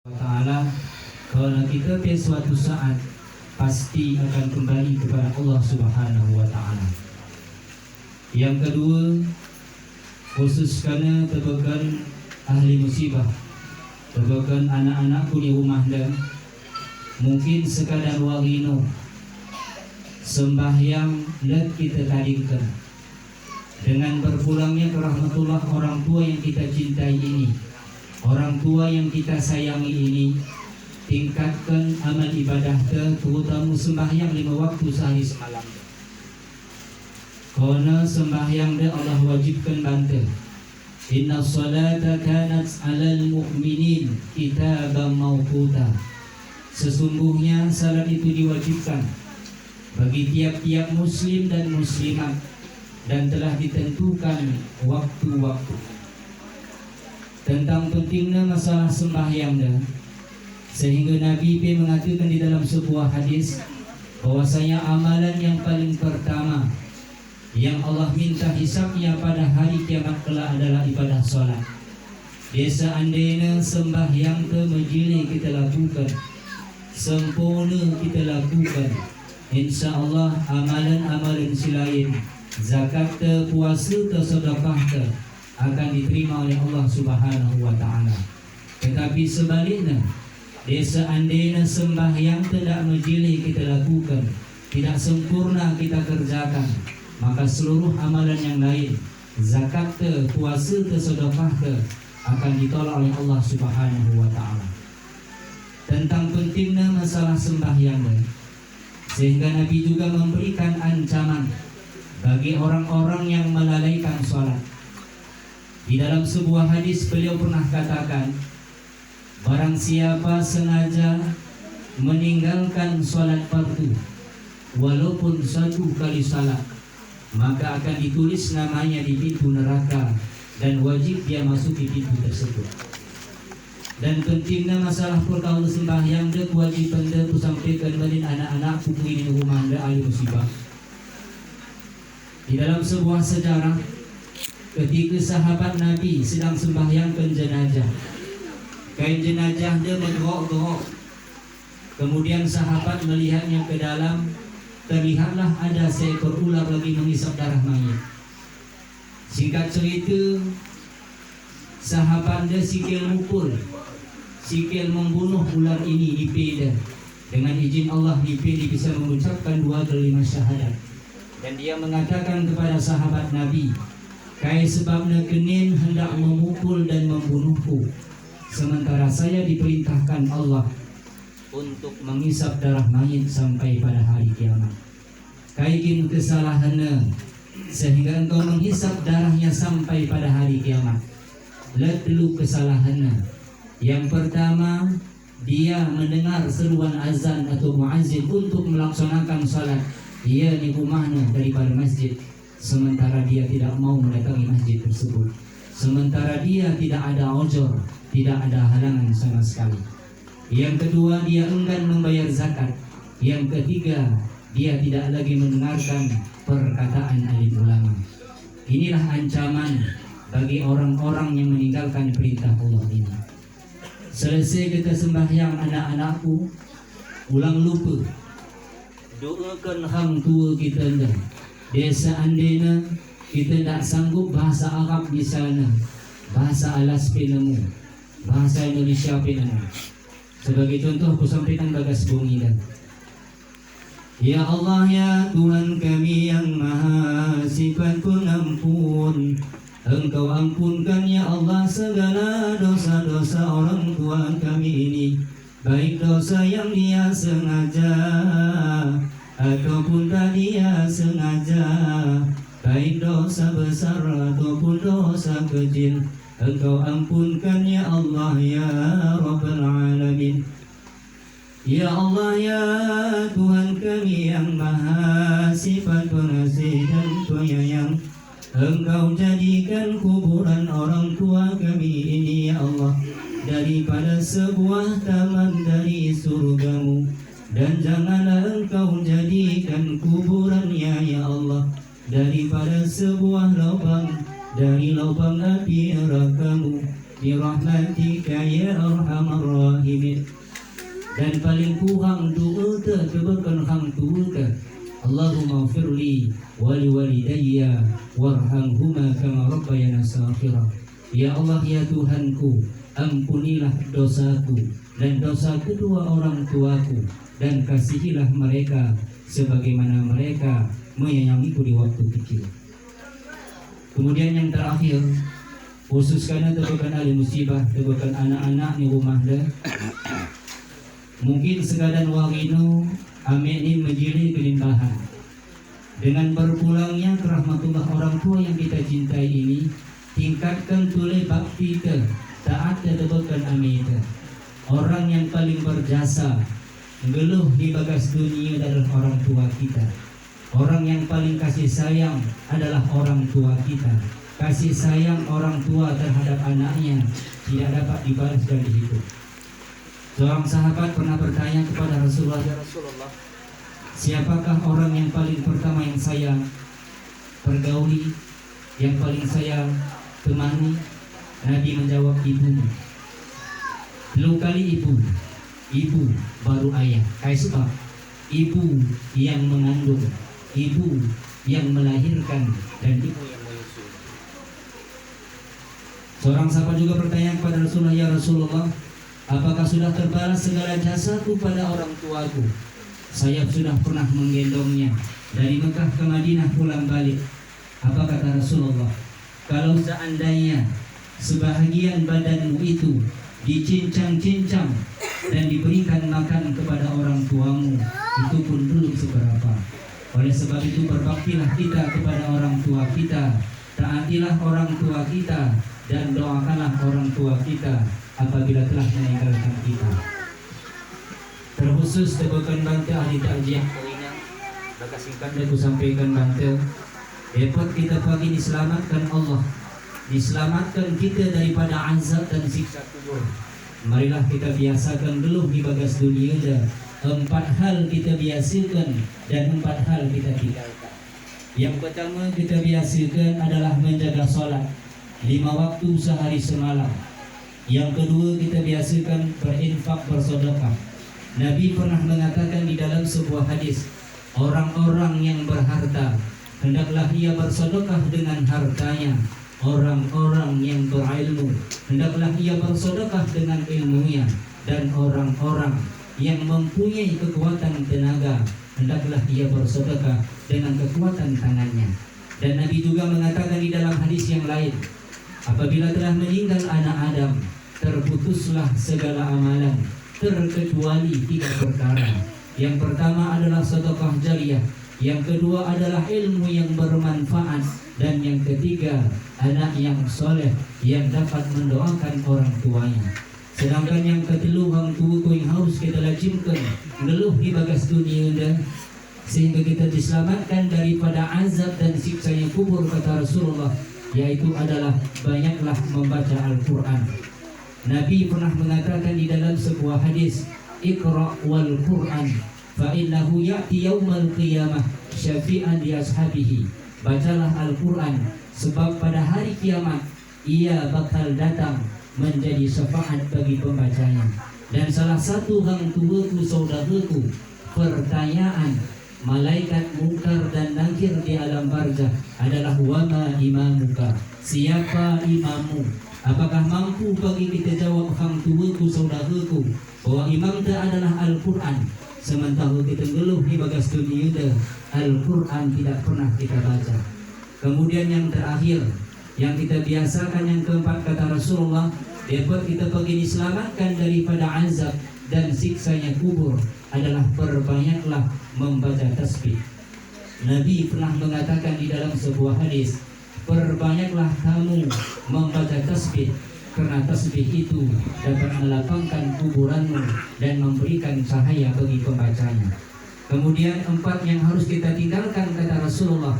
Ta'ala, kalau kita pada suatu saat pasti akan kembali kepada Allah Subhanahu wa Ta'ala. Yang kedua, khusus kerana tebakan ahli musibah, tebakan anak-anakku di rumah dah, mungkin sekadar warino sembahyang let kita tadingkan dengan berpulangnya ke rahmatullah orang tua yang kita cintai ini, orang tua yang kita sayangi ini. Tingkatkan amal ibadah terutama sembahyang 5 waktu sehari semalam. Karena sembahyang dia Allah wajibkan bantu. Inna salata kanat 'alal mu'minin kitaban mawquta. Sesungguhnya salat itu diwajibkan bagi tiap-tiap muslim dan muslimat dan telah ditentukan waktu-waktu. Tentang pentingnya masalah sembahyang dah, sehingga Nabi pun mengatakan di dalam sebuah hadis bahwasanya amalan yang paling pertama yang Allah minta hisabnya pada hari kiamat kelak adalah ibadah solat. Desa andainya sembahyang ke majlis kita lakukan, sempurna kita lakukan, insya Allah amalan-amalan selain zakat ke, puasa ke, sedekah ke akan diterima oleh Allah Subhanahu wa Ta'ala. Tetapi sebaliknya, desa andainya sembahyang tidak majlis kita lakukan, tidak sempurna kita kerjakan, maka seluruh amalan yang lain, zakat ke, puasa ke, sedekah ke, akan ditolak oleh Allah Subhanahu wa Ta'ala. Tentang pentingnya masalah sembahyang, sehingga Nabi juga memberikan ancaman bagi orang-orang yang melalaikan sholat. Di dalam sebuah hadis beliau pernah katakan, barang siapa sengaja meninggalkan sholat fardu walaupun 1 kali salat, maka akan ditulis namanya di pintu neraka dan wajib dia masuk di pintu tersebut. Dan pentingnya masalah perkara sembahyang dia kewajiban dia tu sampaikan kepada anak-anak putri di rumah dia ahli musibah. Di dalam sebuah sejarah, ketika sahabat Nabi sedang sembahyangkan jenazah, kain jenazah dia bergerok-gerok. Kemudian sahabat melihatnya ke dalam, terlihatlah ada seekor ular lagi menghisap darah mayat. Singkat cerita, sahabat dia sikil mukul, sikil membunuh ular ini di peda. Dengan izin Allah di peda bisa mengucapkan 2 kalimat syahadat. Dan dia mengatakan kepada sahabat Nabi, kai sebabnya kenin hendak memukul dan membunuhku, sementara saya diperintahkan Allah untuk menghisap darah mayit sampai pada hari kiamat. Kaikin kesalahannya sehingga engkau menghisap darahnya sampai pada hari kiamat. Lihat dulu kesalahannya. Yang pertama, dia mendengar seruan azan atau muazzin untuk melaksanakan salat, ia di rumahnya daripada masjid, sementara dia tidak mau mendatangi masjid tersebut, sementara dia tidak ada ojor, tidak ada halangan sama sekali. Yang kedua, dia enggan membayar zakat. Yang ketiga, dia tidak lagi mendengarkan perkataan alim ulama. Inilah ancaman bagi orang-orang yang meninggalkan perintah Allah ini. Selesai kita sembahyang anak-anakku, ulang lupa, doakan hang tua kita dah. Desa andainya kita tak sanggup bahasa Arab di sana, bahasa Alas pinamu, bahasa Indonesia pinamu. Sebagai contoh, aku sampaikan bagas bumi dan ya Allah ya Tuhan kami yang maha sifat pengampun, Engkau ampunkan ya Allah segala dosa-dosa orang tua kami ini, baik dosa yang dia sengaja ataupun tak dia sengaja, baik dosa besar ataupun dosa kecil, Engkau ampunkan ya Allah ya Rabbal Alamin. Ya Allah ya Tuhan kami yang maha sifat pengasih dan penyayang, Engkau jadikan kuburan orang tua kami ini ya Allah daripada sebuah taman dari surgamu, dan janganlah Engkau jadikan kuburannya ya Allah daripada sebuah lubang dari lubang api neraka-Mu. Birahmatika ya arhamar rahimin. paling kurang doa kebakan hang tua ke Allahumma firli wali walidayya warhamhuma kama rabbayana saghira. Ya Allah ya Tuhanku, ampunilah dosaku dan dosa kedua orang tuaku, dan kasihilah mereka sebagaimana mereka menyayangiku di waktu kecil. Kemudian yang terakhir, khusus karena tebakan ahli musibah, tebakan anak-anak di rumah dah. Mungkin sekadar wangino ame ini menjadi kelimbahan. Dengan berpulangnya ke rahmatullah orang tua yang kita cintai ini, tingkatkan tule bakti ke taat tebakan ame itu. Orang yang paling berjasa geluh di bagas dunia adalah orang tua kita. Orang yang paling kasih sayang adalah orang tua kita. Kasih sayang orang tua terhadap anaknya tidak dapat dibalas dan dihitung. Seorang sahabat pernah bertanya kepada Rasulullah, "Ya Rasulullah, siapakah orang yang paling pertama yang saya pergauli, yang paling saya temani?" Nabi menjawab, "Ibumu." Dulu kali ibu baru ayah. Sebab ibu yang mengandung, ibu yang melahirkan, dan ibu yang menyusui. Seorang sahabat juga bertanya kepada Rasulullah, "Ya Rasulullah, apakah sudah terbalas segala jasaku pada orang tuaku? Saya sudah pernah menggendongnya dari Mekah ke Madinah pulang balik." Apa kata Rasulullah? "Kalau seandainya sebahagian badanmu itu dicincang-cincang dan diberikan makan kepada orang tuamu, itu pun belum seberapa. Oleh sebab itu berbaktilah kita kepada orang tua kita, taatilah orang tua kita, dan doakanlah orang tua kita apabila telah meninggalkan kita." Terkhusus tebakan Banten ahli takjiah Koinang, maka singkat aku sampaikan Banten. Dapat kita pagi diselamatkan Allah, diselamatkan kita daripada azab dan siksa kubur. Marilah kita biasakan geluh di bagas dunia dah. 4 hal kita biasakan dan 4 hal kita tinggalkan. Yang pertama kita biasakan adalah menjaga solat 5 waktu sehari semalam. Yang kedua kita biasakan berinfak, bersedekah. Nabi pernah mengatakan di dalam sebuah hadis, orang-orang yang berharta hendaklah ia bersedekah dengan hartanya. Orang-orang yang berilmu hendaklah ia bersedekah dengan ilmunya. Dan orang-orang yang mempunyai kekuatan tenaga hendaklah ia bersedekah dengan kekuatan tangannya. Dan Nabi juga mengatakan di dalam hadis yang lain, apabila telah meninggal anak Adam, terputuslah segala amalan terkecuali 3 perkara. Yang pertama adalah sedekah jariyah, yang kedua adalah ilmu yang bermanfaat, dan yang ketiga anak yang soleh yang dapat mendoakan orang tuanya. Sedangkan yang ketiga hang tua yang harus kita lazimkan geluh di bagas dunia dah, sehingga kita diselamatkan daripada azab dan siksanya kubur, kata Rasulullah, yaitu adalah banyaklah membaca Al-Quran. Nabi pernah mengatakan di dalam sebuah hadis, "Iqra' wal Quran fa innahu ya'ti yaumal qiyamah syafi'an li ashabihi." Bacalah Al-Quran, sebab pada hari kiamat ia bakal datang menjadi syafaat bagi pembacanya. Dan salah satu hang tuaku saudaraku, pertanyaan malaikat mungkar dan nakir di alam barzah adalah, "Wama imamuka?" Siapa imammu? Apakah mampu bagi kita jawab hang tuaku saudaraku bahwa imam itu adalah Al-Quran, sementara kita geluh di bagas dunia itu Al-Quran tidak pernah kita baca. Kemudian yang terakhir yang kita biasakan, yang keempat, kata Rasulullah, dapat kita bagi diselamatkan daripada azab dan siksanya kubur adalah perbanyaklah membaca tasbih. Nabi pernah mengatakan di dalam sebuah hadis, perbanyaklah kamu membaca tasbih, karena tasbih itu dapat melapangkan kuburanmu dan memberikan cahaya bagi pembacanya. Kemudian 4 yang harus kita tinggalkan, kata Rasulullah,